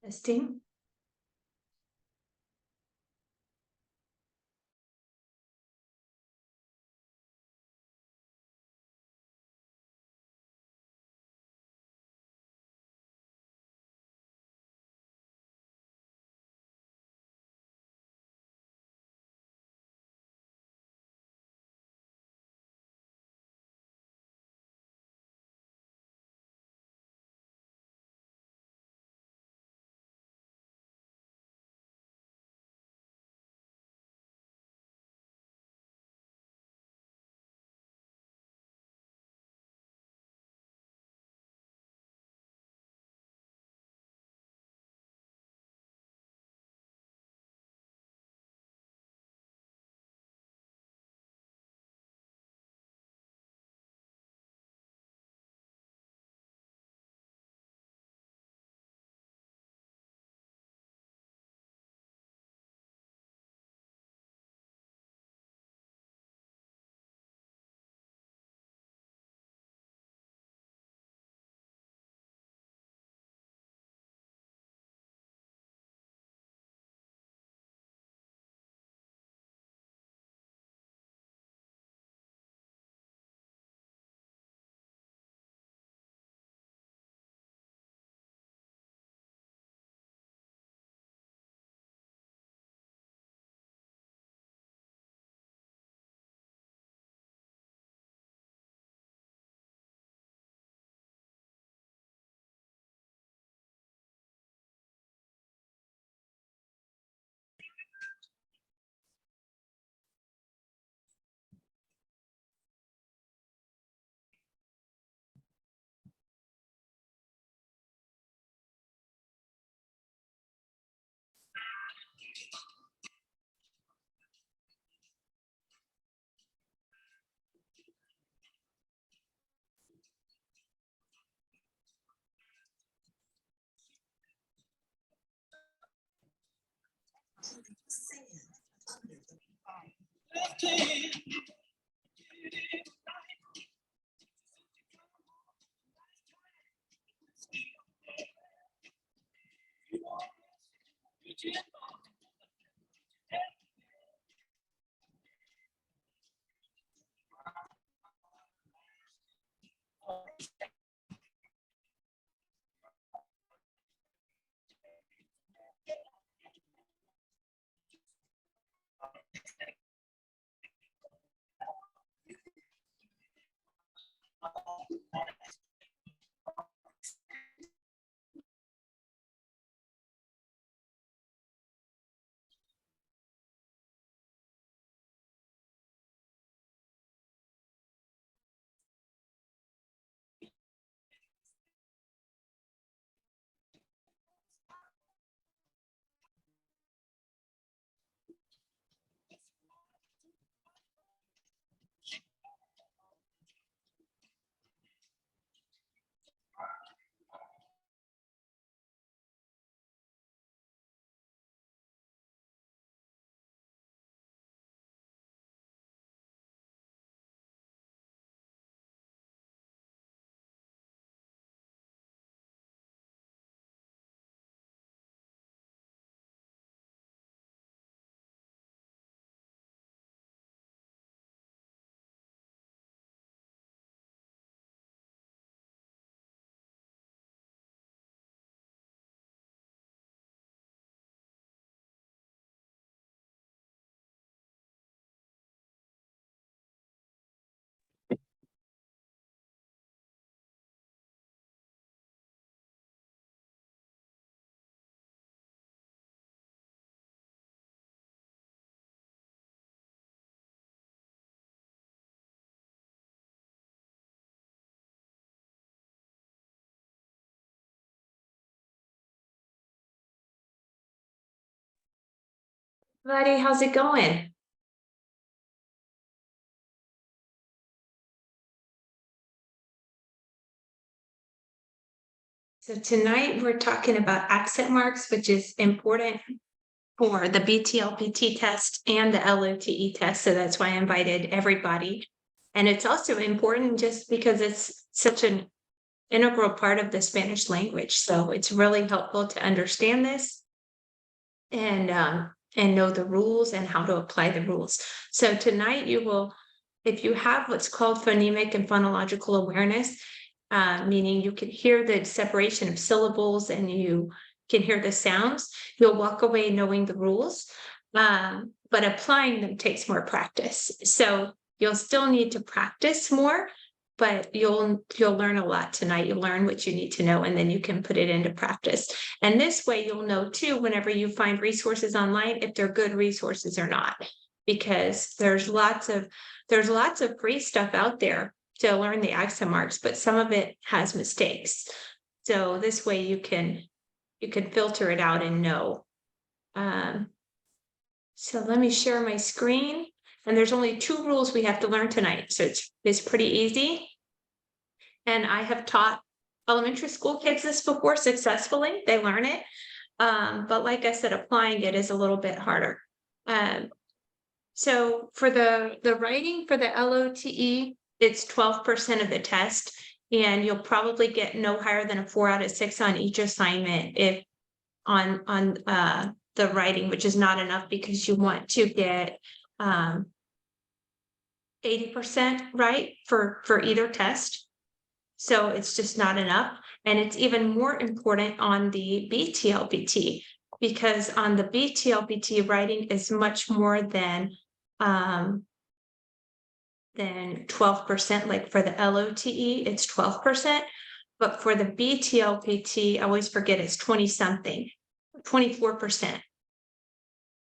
Testing. Everybody, how's it going? So tonight we're talking about accent marks, which is important for the BTLPT test and the LOTE test. So that's why I invited everybody. And it's also important just because it's such an integral part of the Spanish language. So it's really helpful to understand this and know the rules and how to apply the rules. So tonight you will, if you have what's called phonemic and phonological awareness, meaning you can hear the separation of syllables and you can hear the sounds, you'll walk away knowing the rules, but applying them takes more practice. So you'll still need to practice more, but you'll learn a lot tonight. You'll learn what you need to know, and then you can put it into practice. And this way you'll know too, whenever you find resources online, if they're good resources or not, because there's lots of free stuff out there to learn the accent marks, but some of it has mistakes. So this way you can filter it out and know. So let me share my screen. And there's only 2 rules we have to learn tonight. So it's pretty easy. And I have taught elementary school kids this before successfully. They learn it. But like I said, applying it is a little bit harder. So for the writing for the LOTE, it's 12% of the test. And you'll probably get no higher than a 4 out of 6 on each assignment if on the writing, which is not enough because you want to get 80% right for either test. So it's just not enough. And it's even more important on the BTLPT, because on the BTLPT, writing is much more than 12%. Like for the LOTE, it's 12%. But for the BTLPT, I always forget, it's 20-something, 24%.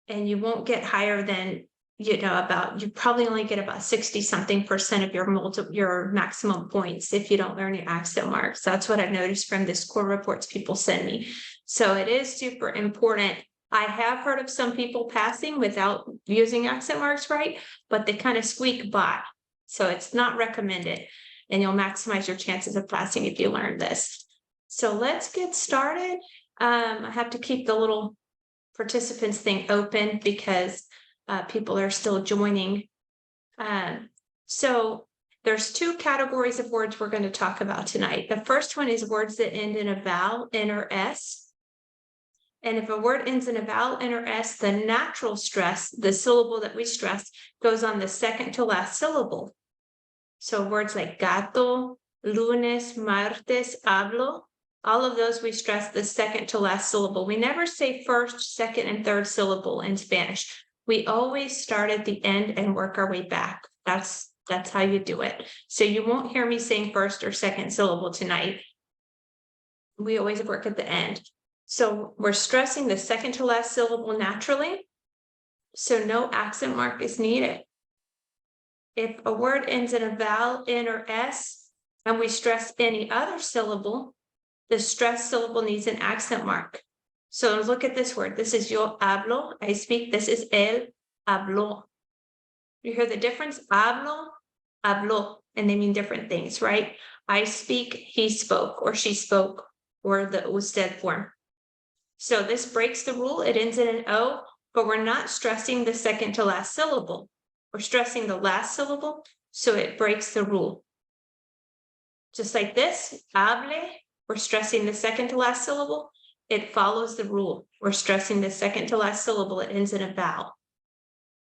And you won't get higher than, you probably only get about 60-something% of your maximum points if you don't learn your accent marks. That's what I've noticed from the score reports people send me. So it is super important. I have heard of some people passing without using accent marks right, but they kind of squeak by. So it's not recommended, and you'll maximize your chances of passing if you learn this. So let's get started. I have to keep the little participants thing open because people are still joining. So there's 2 categories of words we're going to talk about tonight. The first one is words that end in a vowel, N or S. And if a word ends in a vowel, N or S, the natural stress, the syllable that we stress, goes on the second to last syllable. So words like gato, lunes, martes, hablo, all of those we stress the second to last syllable. We never say first, second, and third syllable in Spanish. We always start at the end and work our way back. That's how you do it. So you won't hear me saying first or second syllable tonight. We always work at the end. So we're stressing the second to last syllable naturally. So no accent mark is needed. If a word ends in a vowel, N or S, and we stress any other syllable, the stressed syllable needs an accent mark. So look at this word. This is yo hablo, I speak. This is él habló. You hear the difference? Hablo, habló, and they mean different things, right? I speak, he spoke, or she spoke, or the usted form. So this breaks the rule. It ends in an O, but we're not stressing the second to last syllable. We're stressing the last syllable, so it breaks the rule. Just like this, hable, we're stressing the second to last syllable. It follows the rule. We're stressing the second to last syllable. It ends in a vowel.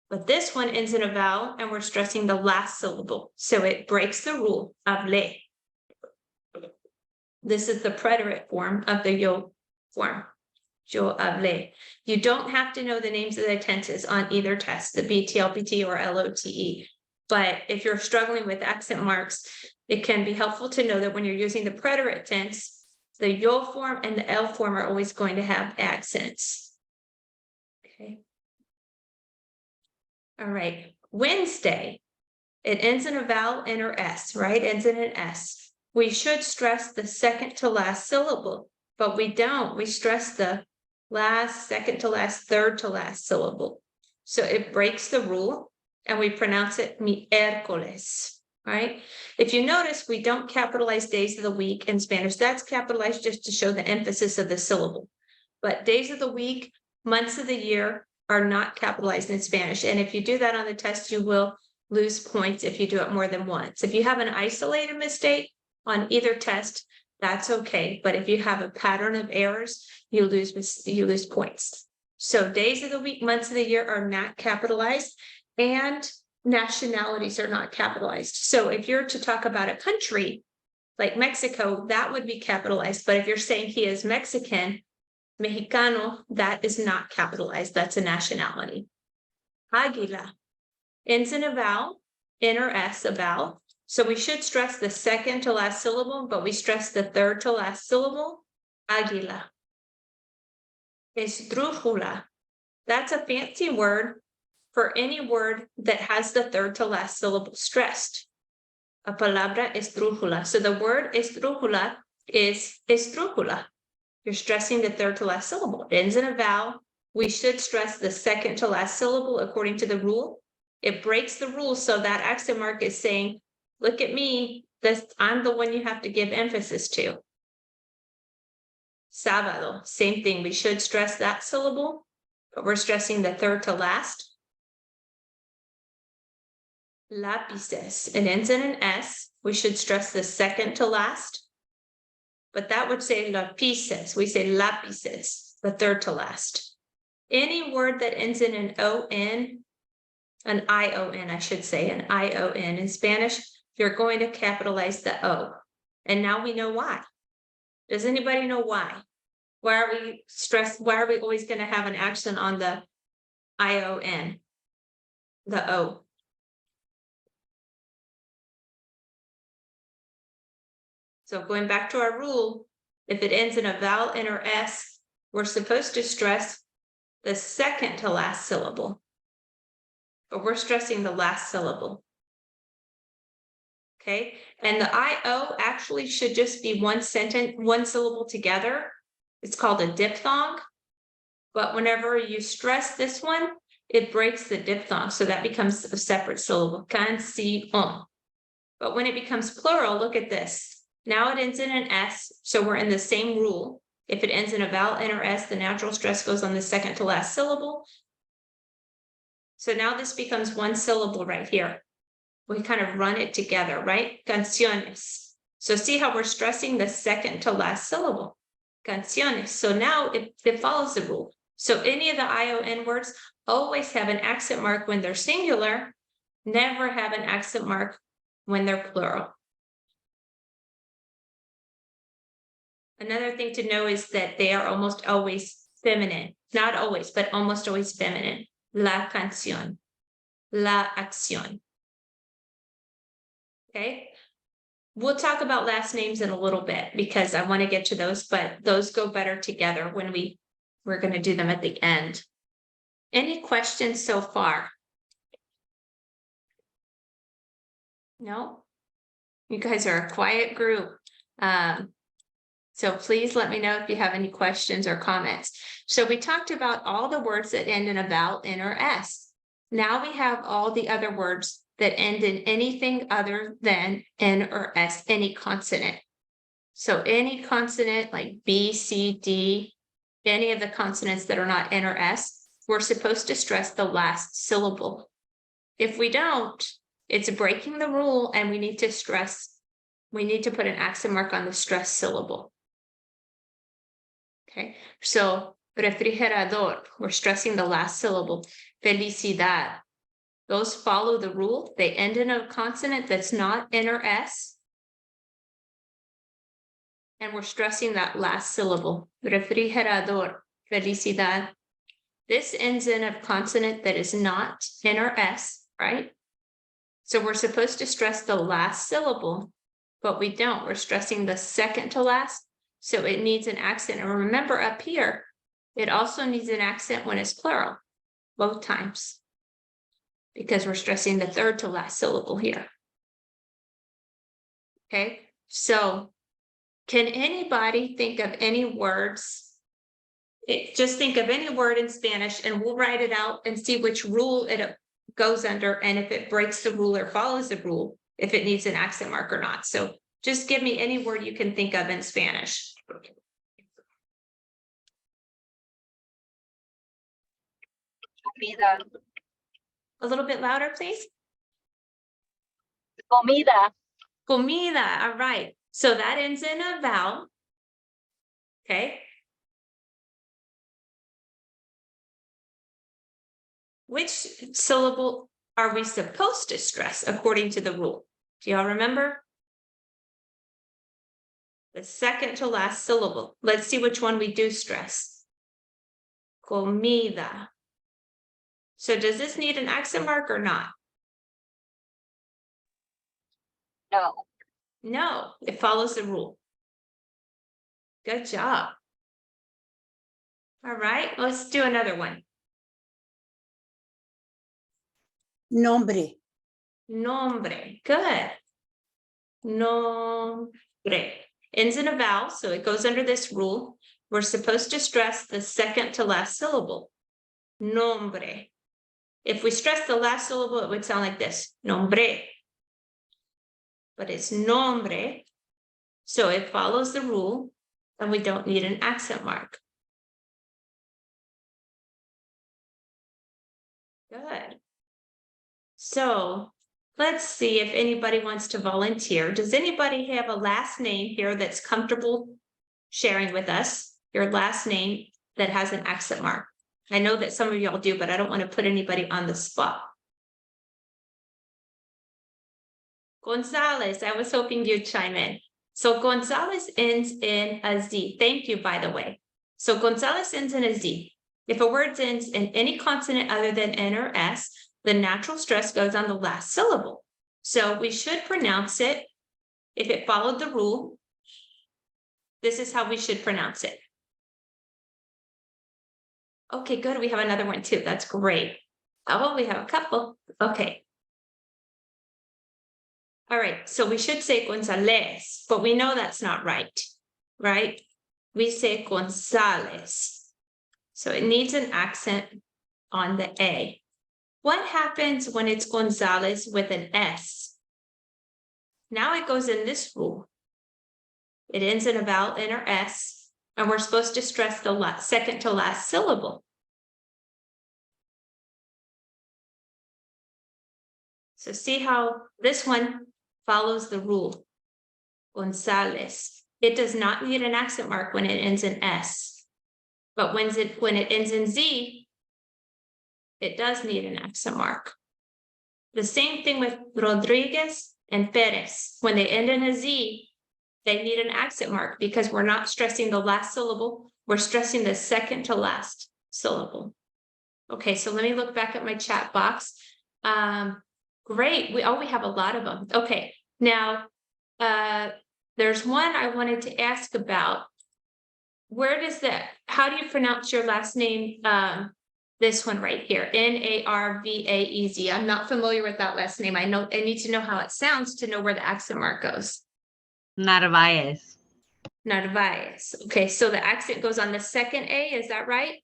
But this one ends in a vowel, and we're stressing the last syllable. So it breaks the rule, hable. This is the preterite form of the yo form. Yo hablé. You don't have to know the names of the tenses on either test, the BTLPT or LOTE. But if you're struggling with accent marks, it can be helpful to know that when you're using the preterite tense, the yo form and the L form are always going to have accents. Okay. All right. Wednesday. It ends in a vowel, N or S, right? Ends in an S. We should stress the second to last syllable, but we don't. We stress the last, second to last, third to last syllable. So it breaks the rule, and we pronounce it miércoles, right? If you notice, we don't capitalize days of the week in Spanish. That's capitalized just to show the emphasis of the syllable. But days of the week, months of the year are not capitalized in Spanish. And if you do that on the test, you will lose points if you do it more than once. If you have an isolated mistake on either test, that's okay. But if you have a pattern of errors, you lose points. So days of the week, months of the year are not capitalized, and nationalities are not capitalized. So if you're to talk about a country like Mexico, that would be capitalized. But if you're saying he is Mexican, Mexicano, that is not capitalized. That's a nationality. Águila ends in a vowel, N or S, a vowel. So we should stress the second to last syllable, but we stress the third to last syllable. Águila. Esdrújula. That's a fancy word for any word that has the third to last syllable stressed. A palabra esdrújula. So the word esdrújula is esdrújula. You're stressing the third to last syllable. It ends in a vowel. We should stress the second to last syllable according to the rule. It breaks the rule, so that accent mark is saying, look at me, I'm the one you have to give emphasis to. Sábado, same thing. We should stress that syllable, but we're stressing the third to last. Lápices, it ends in an S. We should stress the second to last, but that would say lápices. We say lápices, the third to last. Any word that ends in an O-N, an I-O-N, I should say, an I-O-N. In Spanish, you're going to capitalize the O. And now we know why. Does anybody know why? Why are we always going to have an accent on the I-O-N, the O? So going back to our rule, if it ends in a vowel, N or S, we're supposed to stress the second to last syllable, but we're stressing the last syllable. Okay, and the I-O actually should just be one sentence, one syllable together. It's called a diphthong, but whenever you stress this one, it breaks the diphthong, so that becomes a separate syllable, canción. But when it becomes plural, look at this. Now it ends in an S, so we're in the same rule. If it ends in a vowel, N or S, the natural stress goes on the second to last syllable. So now this becomes one syllable right here. We kind of run it together, right? Canciones. So see how we're stressing the second to last syllable. Canciones. So now it follows the rule. So any of the I-O-N words always have an accent mark when they're singular, never have an accent mark when they're plural. Another thing to know is that they are almost always feminine. Not always, but almost always feminine. La canción. La acción. Okay. We'll talk about last names in a little bit because I want to get to those, but those go better together when we're going to do them at the end. Any questions so far? No? You guys are a quiet group. So please let me know if you have any questions or comments. So we talked about all the words that end in a vowel, N or S. Now we have all the other words that end in anything other than N or S, any consonant. So any consonant like B, C, D, any of the consonants that are not N or S, we're supposed to stress the last syllable. If we don't, it's breaking the rule and we need to put an accent mark on the stress syllable. Okay, so refrigerador, we're stressing the last syllable. Felicidad, those follow the rule. They end in a consonant that's not N or S. And we're stressing that last syllable. Refrigerador, felicidad. This ends in a consonant that is not N or S, right? So we're supposed to stress the last syllable, but we don't. We're stressing the second to last. So it needs an accent. And remember up here, it also needs an accent when it's plural, both times, because we're stressing the third to last syllable here. Okay, so can anybody think of any words? Just think of any word in Spanish and we'll write it out and see which rule it goes under and if it breaks the rule or follows the rule, if it needs an accent mark or not. So just give me any word you can think of in Spanish. Comida. A little bit louder, please. Comida. Comida, all right. So that ends in a vowel. Okay. Which syllable are we supposed to stress according to the rule? Do y'all remember? The second to last syllable. Let's see which one we do stress. Comida. So does this need an accent mark or not? No. No, it follows the rule. Good job. All right, let's do another one. Nombre. Nombre. Good. Nombre. Ends in a vowel, so it goes under this rule. We're supposed to stress the second to last syllable. Nombre. If we stress the last syllable, it would sound like this. Nombre. But it's nombre. So it follows the rule, and we don't need an accent mark. Good. So let's see if anybody wants to volunteer. Does anybody have a last name here that's comfortable sharing with us? Your last name that has an accent mark. I know that some of y'all do, but I don't want to put anybody on the spot. Gonzalez, I was hoping you'd chime in. So Gonzalez ends in a Z. Thank you, by the way. So Gonzalez ends in a Z. If a word ends in any consonant other than N or S, the natural stress goes on the last syllable. So we should pronounce it. If it followed the rule, this is how we should pronounce it. Okay, good. We have another one too. That's great. Oh, we have a couple. Okay. All right. So we should say Gonzalez, but we know that's not right, right? We say Gonzalez. So it needs an accent on the A. What happens when it's Gonzalez with an S? Now it goes in this rule. It ends in a vowel N or S, and we're supposed to stress the second to last syllable. So see how this one follows the rule. Gonzalez. It does not need an accent mark when it ends in S. But when it ends in Z, it does need an accent mark. The same thing with Rodriguez and Perez. When they end in a Z, they need an accent mark because we're not stressing the last syllable. We're stressing the second to last syllable. Okay, so let me look back at my chat box. Great. We have a lot of them. Okay, now there's one I wanted to ask about. Where does how do you pronounce your last name? This one right here, Narvaez. I'm not familiar with that last name. I need to know how it sounds to know where the accent mark goes. Narvaez. Narvaez. Okay, so the accent goes on the second A, is that right?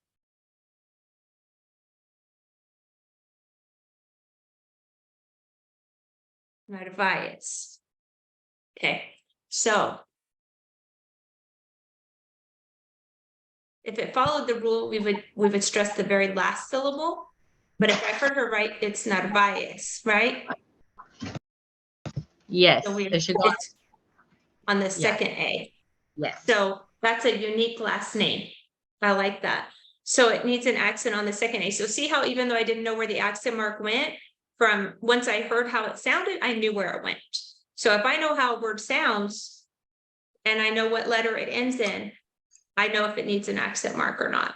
Narvaez. Okay, so if it followed the rule, we would stress the very last syllable. But if I heard her right, it's Narvaez, right? Yes. So it's on the second A. Yes. So that's a unique last name. I like that. So it needs an accent on the second A. So see how even though I didn't know where the accent mark went, from once I heard how it sounded, I knew where it went. So if I know how a word sounds and I know what letter it ends in, I know if it needs an accent mark or not.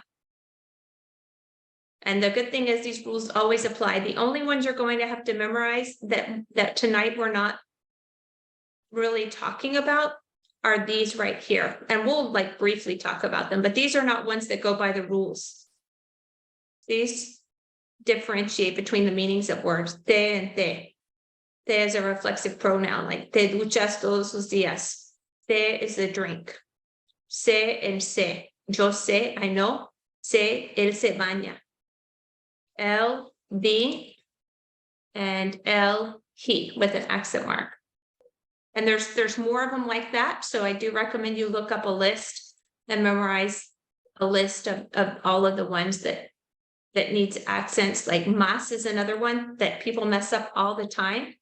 And the good thing is these rules always apply. The only ones you're going to have to memorize that tonight we're not really talking about are these right here. And we'll like briefly talk about them, but these are not ones that go by the rules. These differentiate between the meanings of words. Te and te. Te is a reflexive pronoun, like te duchas todos los días. Te is a drink. Se and se. Yo sé, I know. Se, él se baña. El, the, and el, he, with an accent mark. And there's more of them like that. So I do recommend you look up a list and memorize a list of all of the ones that needs accents. Like mas is another one that people mess up all the time.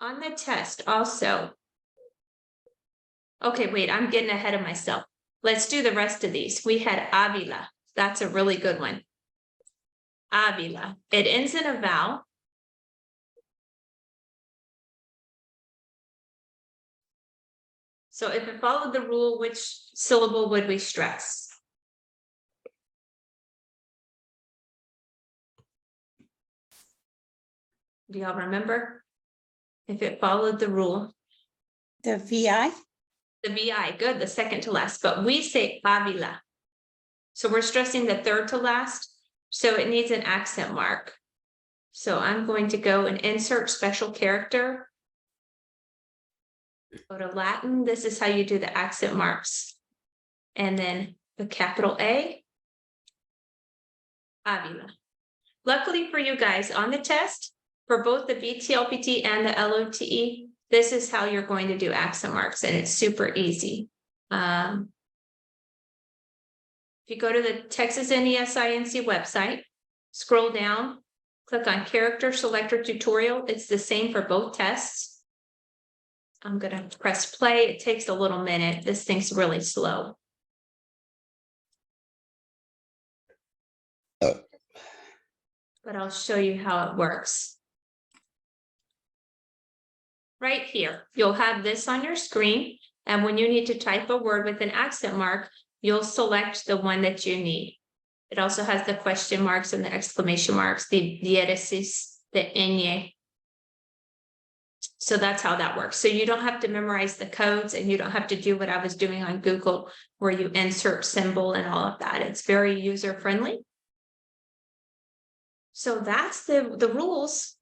On the test also. Okay, wait, I'm getting ahead of myself. Let's do the rest of these. We had Avila. That's a really good one. Avila. It ends in a vowel. So if it followed the rule, which syllable would we stress? Do y'all remember? If it followed the rule, The VI. the VI, good, the second to last, but we say Avila. So we're stressing the third to last, so it needs an accent mark. So I'm going to go and insert special character. Go to Latin, this is how you do the accent marks. And then the capital A, Avila. Luckily for you guys, on the test, for both the BTLPT and the LOTE, this is how you're going to do accent marks, and it's super easy. If you go to the Texas NESINC website, scroll down, click on character selector tutorial. It's the same for both tests. I'm gonna press play. It takes a little minute. This thing's really slow. But I'll show you how it works. Right here, you'll have this on your screen, and when you need to type a word with an accent mark, you'll select the one that you need. It also has the question marks and the exclamation marks, the diéresis, the ñ. So that's how that works. So you don't have to memorize the codes, and you don't have to do what I was doing on Google, where you insert symbol and all of that. It's very user-friendly. So that's the rules.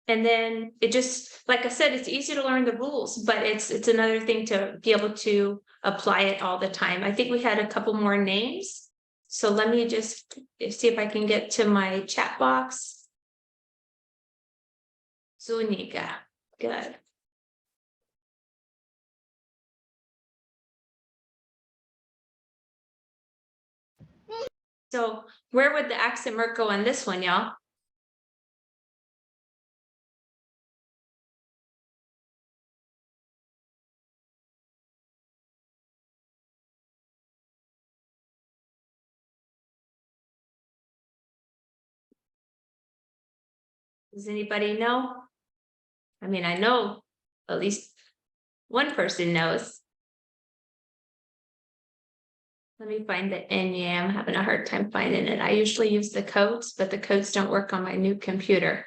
And then it just, like I said, it's easy to learn the rules, but it's another thing to be able to apply it all the time. I think we had a couple more names. So let me just see if I can get to my chat box. Zuniga, good. So where would the accent mark go on this one, y'all? Does anybody know? I mean, I know at least one person knows. Let me find the ñ. I'm having a hard time finding it. I usually use the codes, but the codes don't work on my new computer.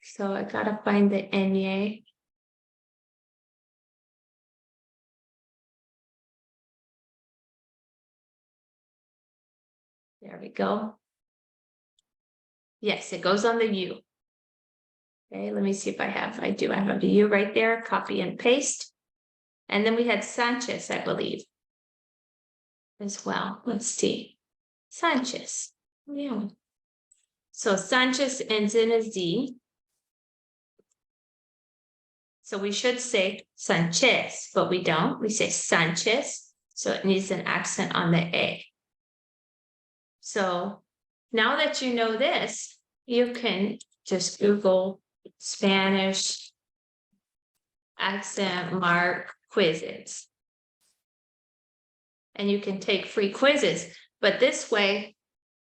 So I gotta find the ñ. There we go. Yes, it goes on the U. Okay, let me see if I have a U right there, copy and paste. And then we had Sanchez, I believe, as well. Let's see. Sanchez. Yeah. So Sanchez ends in a Z. So we should say Sanchez, but we don't. We say Sanchez. So it needs an accent on the A. So now that you know this, you can just Google Spanish accent mark quizzes. And you can take free quizzes, but this way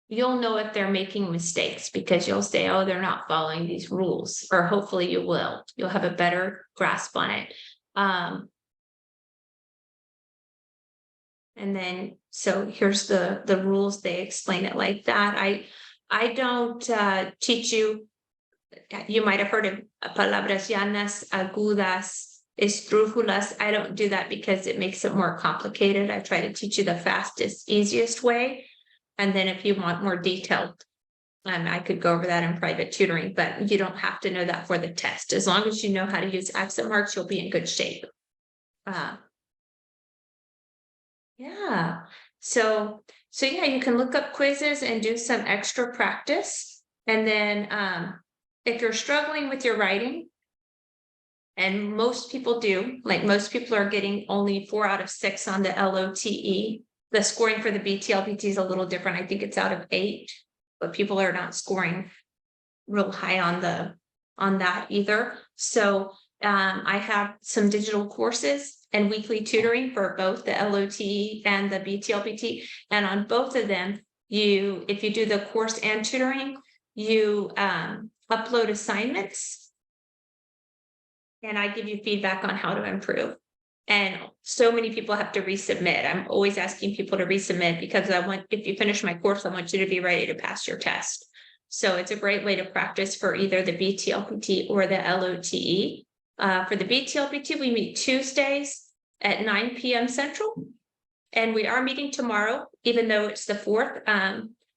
you'll know if they're making mistakes, because you'll say, oh, they're not following these rules, or hopefully you will. You'll have a better grasp on it. And then, so here's the rules. They explain it like that. I don't teach you. You might have heard of palabras llanas, agudas, estrújulas. I don't do that because it makes it more complicated. I try to teach you the fastest, easiest way. And then if you want more detailed, I could go over that in private tutoring, but you don't have to know that for the test. As long as you know how to use accent marks, you'll be in good shape. Yeah. So yeah, you can look up quizzes and do some extra practice. And then if you're struggling with your writing, and most people do, like most people are getting only 4 out of 6 on the LOTE. The scoring for the BTLPT is a little different. I think it's out of 8, but people are not scoring real high on the on that either. So I have some digital courses and weekly tutoring for both the LOTE and the BTLPT. And on both of them, if you do the course and tutoring, you upload assignments. And I give you feedback on how to improve. And so many people have to resubmit. I'm always asking people to resubmit because if you finish my course, I want you to be ready to pass your test. So it's a great way to practice for either the BTLPT or the LOTE. For the BTLPT, we meet Tuesdays at 9 p.m. Central. And we are meeting tomorrow, even though it's the 4th.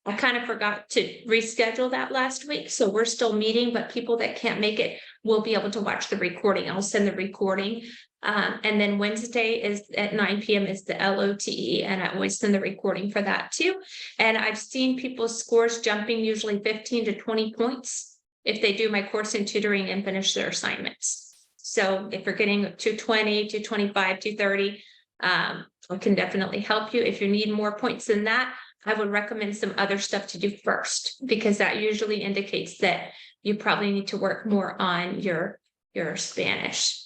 I kind of forgot to reschedule that last week. So we're still meeting, but people that can't make it will be able to watch the recording. I'll send the recording. And then Wednesday is at 9 p.m. is the LOTE, and I always send the recording for that too. And I've seen people's scores jumping usually 15 to 20 points if they do my course in tutoring and finish their assignments. So if you're getting 220, 225, 230, I can definitely help you. If you need more points than that, I would recommend some other stuff to do first, because that usually indicates that you probably need to work more on your Spanish.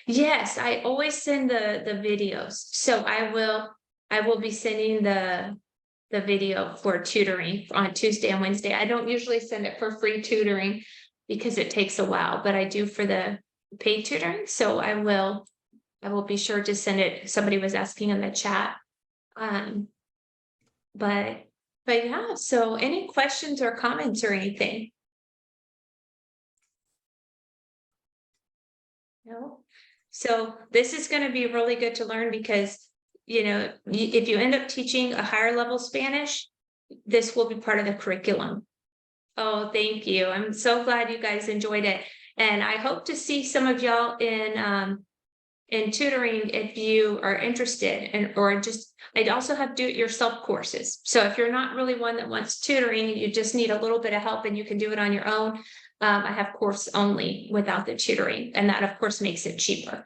Yes, I always send the videos. So I will be sending the video for tutoring on Tuesday and Wednesday. I don't usually send it for free tutoring because it takes a while, but I do for the paid tutoring. So I will be sure to send it. Somebody was asking in the chat. But yeah, so any questions or comments or anything? No. So this is going to be really good to learn because, if you end up teaching a higher level Spanish, this will be part of the curriculum. Oh, thank you. I'm so glad you guys enjoyed it. And I hope to see some of y'all in tutoring if you are interested, I'd also have do-it-yourself courses. So if you're not really one that wants tutoring, you just need a little bit of help and you can do it on your own. I have course only without the tutoring, and that of course makes it cheaper.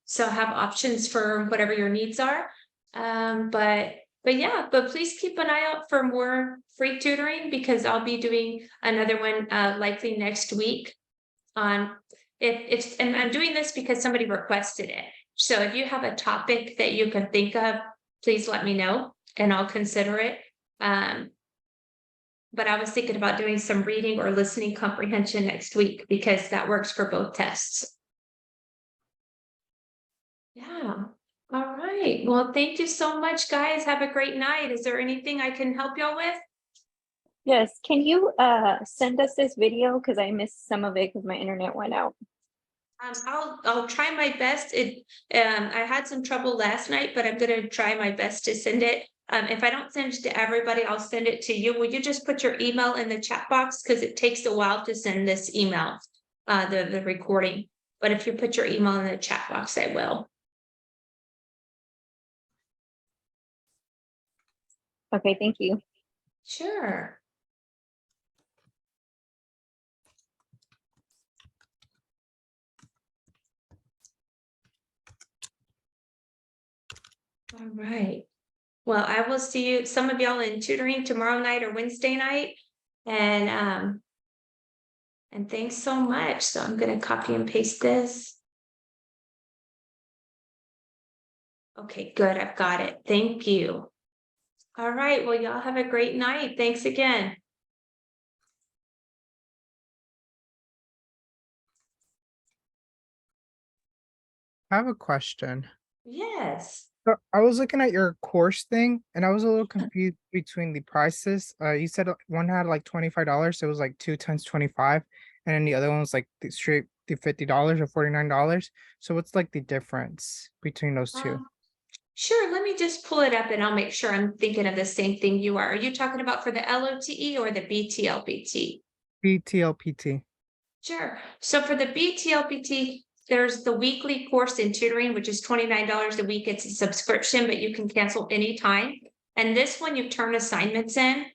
So have options for whatever your needs are. But please keep an eye out for more free tutoring, because I'll be doing another one likely next week on and I'm doing this because somebody requested it. So if you have a topic that you can think of, please let me know and I'll consider it. But I was thinking about doing some reading or listening comprehension next week because that works for both tests. Yeah. All right. Well, thank you so much, guys. Have a great night. Is there anything I can help y'all with? Yes, can you send us this video, because I missed some of it because my internet went out. I'll try my best. I had some trouble last night, but I'm going to try my best to send it. If I don't send it to everybody, I'll send it to you. Will you just put your email in the chat box, because it takes a while to send this email, the recording. But if you put your email in the chat box, I will. Okay, thank you. Sure. All right. Well, I will see you, some of y'all in tutoring tomorrow night or Wednesday night. And thanks so much. So I'm going to copy and paste this. Okay, good. I've got it. Thank you. All right. Well, y'all have a great night. Thanks again. I have a question. Yes. So I was looking at your course thing and I was a little confused between the prices. You said one had like $25, so it was like 2 times 25, and then the other one was like the straight the $50 or $49. So what's like the difference between those two? Sure. Let me just pull it up and I'll make sure I'm thinking of the same thing you are. Are you talking about for the LOTE or the BTLPT? BTLPT. Sure. So for the BTLPT, there's the weekly course in tutoring, which is $29 a week. It's a subscription, but you can cancel anytime. And this one, you turn assignments in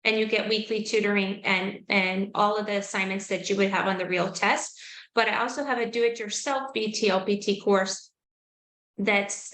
and you get weekly tutoring and all of the assignments that you would have on the real test. But I also have a do-it-yourself BTLPT course that's,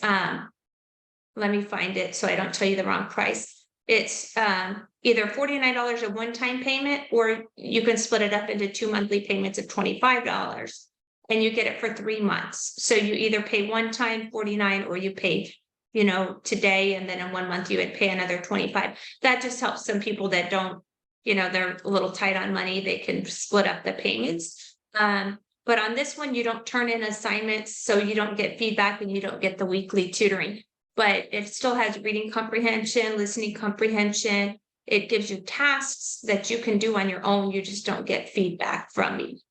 let me find it so I don't tell you the wrong price. It's either $49 a one-time payment, or you can split it up into 2 monthly payments of $25. And you get it for 3 months. So you either pay one time 49, or you pay, today, and then in 1 month you would pay another 25. That just helps some people that don't, they're a little tight on money. They can split up the payments. But on this one, you don't turn in assignments, so you don't get feedback and you don't get the weekly tutoring. But it still has reading comprehension, listening comprehension. It gives you tasks that you can do on your own. You just don't get feedback from me.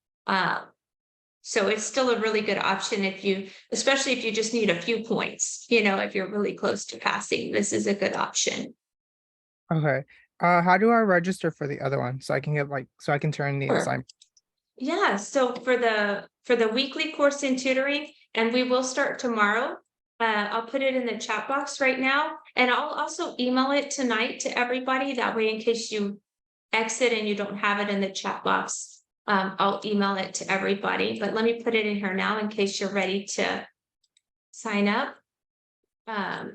So it's still a really good option especially if you just need a few points, if you're really close to passing, this is a good option. Okay. How do I register for the other one? So I can so I can turn the Sure. assignment. Yeah, so for the weekly course in tutoring, and we will start tomorrow. I'll put it in the chat box right now, and I'll also email it tonight to everybody. That way, in case you exit and you don't have it in the chat box, I'll email it to everybody. But let me put it in here now in case you're ready to sign up.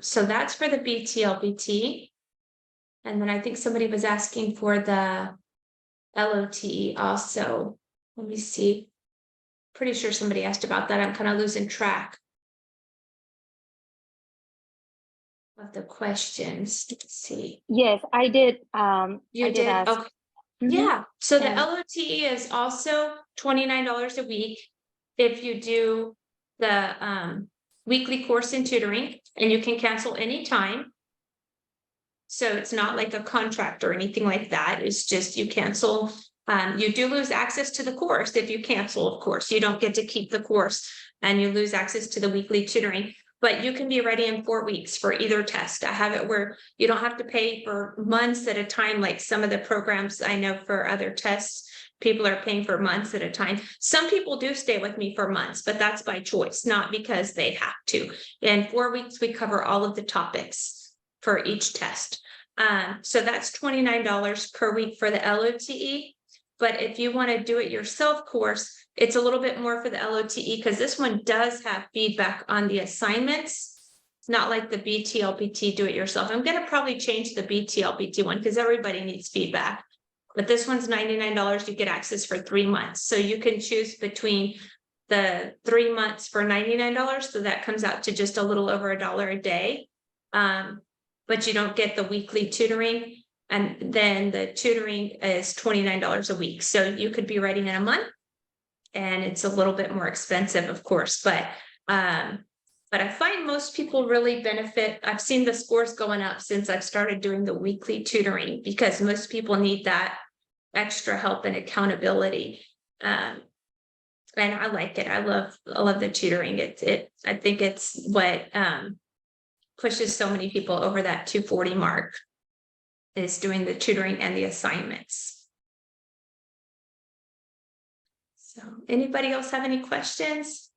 So that's for the BTLPT. And then I think somebody was asking for the LOTE also. Let me see. Pretty sure somebody asked about that. I'm kind of losing track of the questions. Let's see. Yes, I did. You I did ask. Okay. Mhm. Yeah. So the And- LOTE is also $29 a week if you do the weekly course in tutoring, and you can cancel anytime. So it's not like a contract or anything like that. It's just you cancel. You do lose access to the course if you cancel, of course. You don't get to keep the course, and you lose access to the weekly tutoring. But you can be ready in 4 weeks for either test. I have it where you don't have to pay for months at a time, like some of the programs I know for other tests. People are paying for months at a time. Some people do stay with me for months, but that's by choice, not because they have to. In 4 weeks, we cover all of the topics for each test. So that's $29 per week for the LOTE. But if you want to do it yourself course, it's a little bit more for the LOTE, because this one does have feedback on the assignments, not like the BTLPT do it yourself. I'm going to probably change the BTLPT one because everybody needs feedback. But this one's $99. You get access for 3 months. So you can choose between the 3 months for $99. So that comes out to just a little over $1 a day. But you don't get the weekly tutoring. And then the tutoring is $29 a week. So you could be writing in a month, and it's a little bit more expensive, of course, but I find most people really benefit. I've seen the scores going up since I've started doing the weekly tutoring, because most people need that extra help and accountability. And I like it. I love the tutoring. I think it's what pushes so many people over that 240 mark, is doing the tutoring and the assignments. So anybody else have any questions?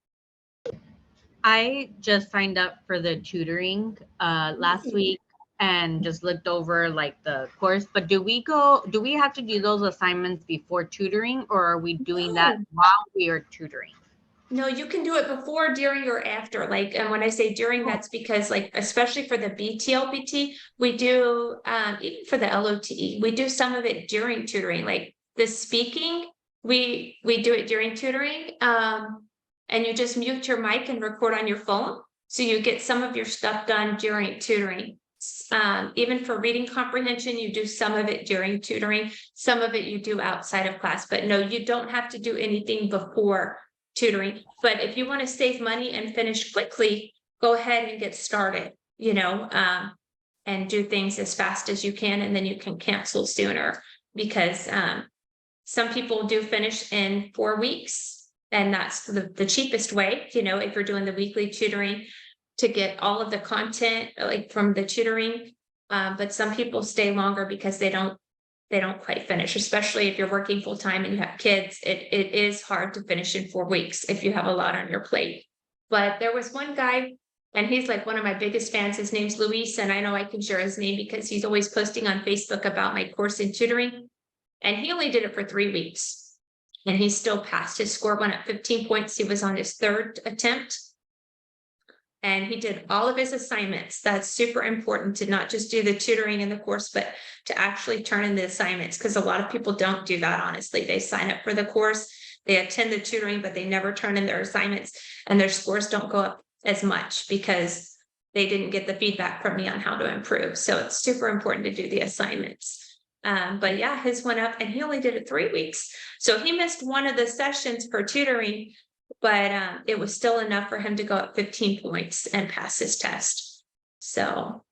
I just signed up for the tutoring last week and just looked over like the course. But do we have to do those assignments before tutoring, or are we doing that while we are tutoring? No, you can do it before, during, or after. Like, and when I say during, that's because, like, especially for the BTLPT, we do, even for the LOTE, we do some of it during tutoring. Like the speaking, we do it during tutoring. And you just mute your mic and record on your phone. So you get some of your stuff done during tutoring. Even for reading comprehension, you do some of it during tutoring. Some of it you do outside of class. But no, you don't have to do anything before tutoring. But if you want to save money and finish quickly, go ahead and get started, and do things as fast as you can, and then you can cancel sooner, because some people do finish in 4 weeks, and that's the cheapest way, if you're doing the weekly tutoring, to get all of the content like from the tutoring. But some people stay longer because they don't quite finish, especially if you're working full time and you have kids. It is hard to finish in 4 weeks if you have a lot on your plate. But there was one guy, and he's like one of my biggest fans. His name's Luis, and I know I can share his name because he's always posting on Facebook about my course in tutoring. And he only did it for 3 weeks, and he still passed. His score went up 15 points. He was on his 3rd attempt. And he did all of his assignments. That's super important to not just do the tutoring in the course, but to actually turn in the assignments, because a lot of people don't do that, honestly. They sign up for the course, they attend the tutoring, but they never turn in their assignments, and their scores don't go up as much because they didn't get the feedback from me on how to improve. So it's super important to do the assignments. But yeah, his went up, and he only did it 3 weeks. So he missed one of the sessions for tutoring, but it was still enough for him to go up 15 points and pass his test. So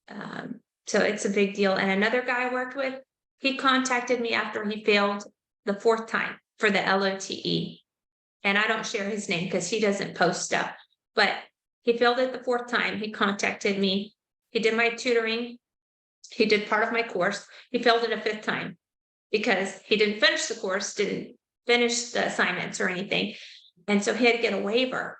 it's a big deal. And another guy I worked with, he contacted me after he failed the 4th time for the LOTE. And I don't share his name because he doesn't post stuff, but he failed it the 4th time. He contacted me. He did my tutoring. He did part of my course. He failed it a 5th time because he didn't finish the course, didn't finish the assignments or anything. And so he had to get a waiver.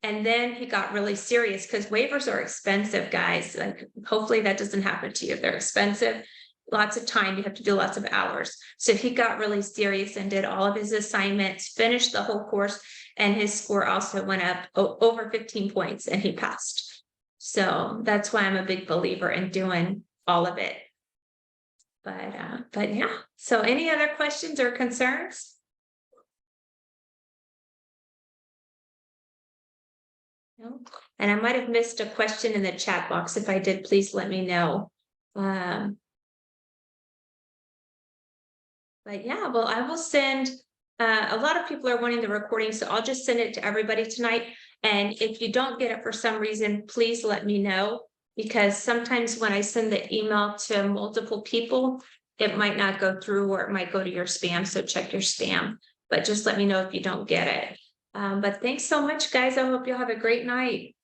And then he got really serious because waivers are expensive, guys. Like, hopefully that doesn't happen to you. They're expensive. Lots of time. You have to do lots of hours. So he got really serious and did all of his assignments, finished the whole course, and his score also went up over 15 points, and he passed. So that's why I'm a big believer in doing all of it. But yeah. So any other questions or concerns? No? And I might have missed a question in the chat box. If I did, please let me know. But yeah, well, I will send, a lot of people are wanting the recording, so I'll just send it to everybody tonight. And if you don't get it for some reason, please let me know, because sometimes when I send the email to multiple people, it might not go through, or it might go to your spam. So check your spam, but just let me know if you don't get it. But thanks so much, guys. I hope you'll have a great night.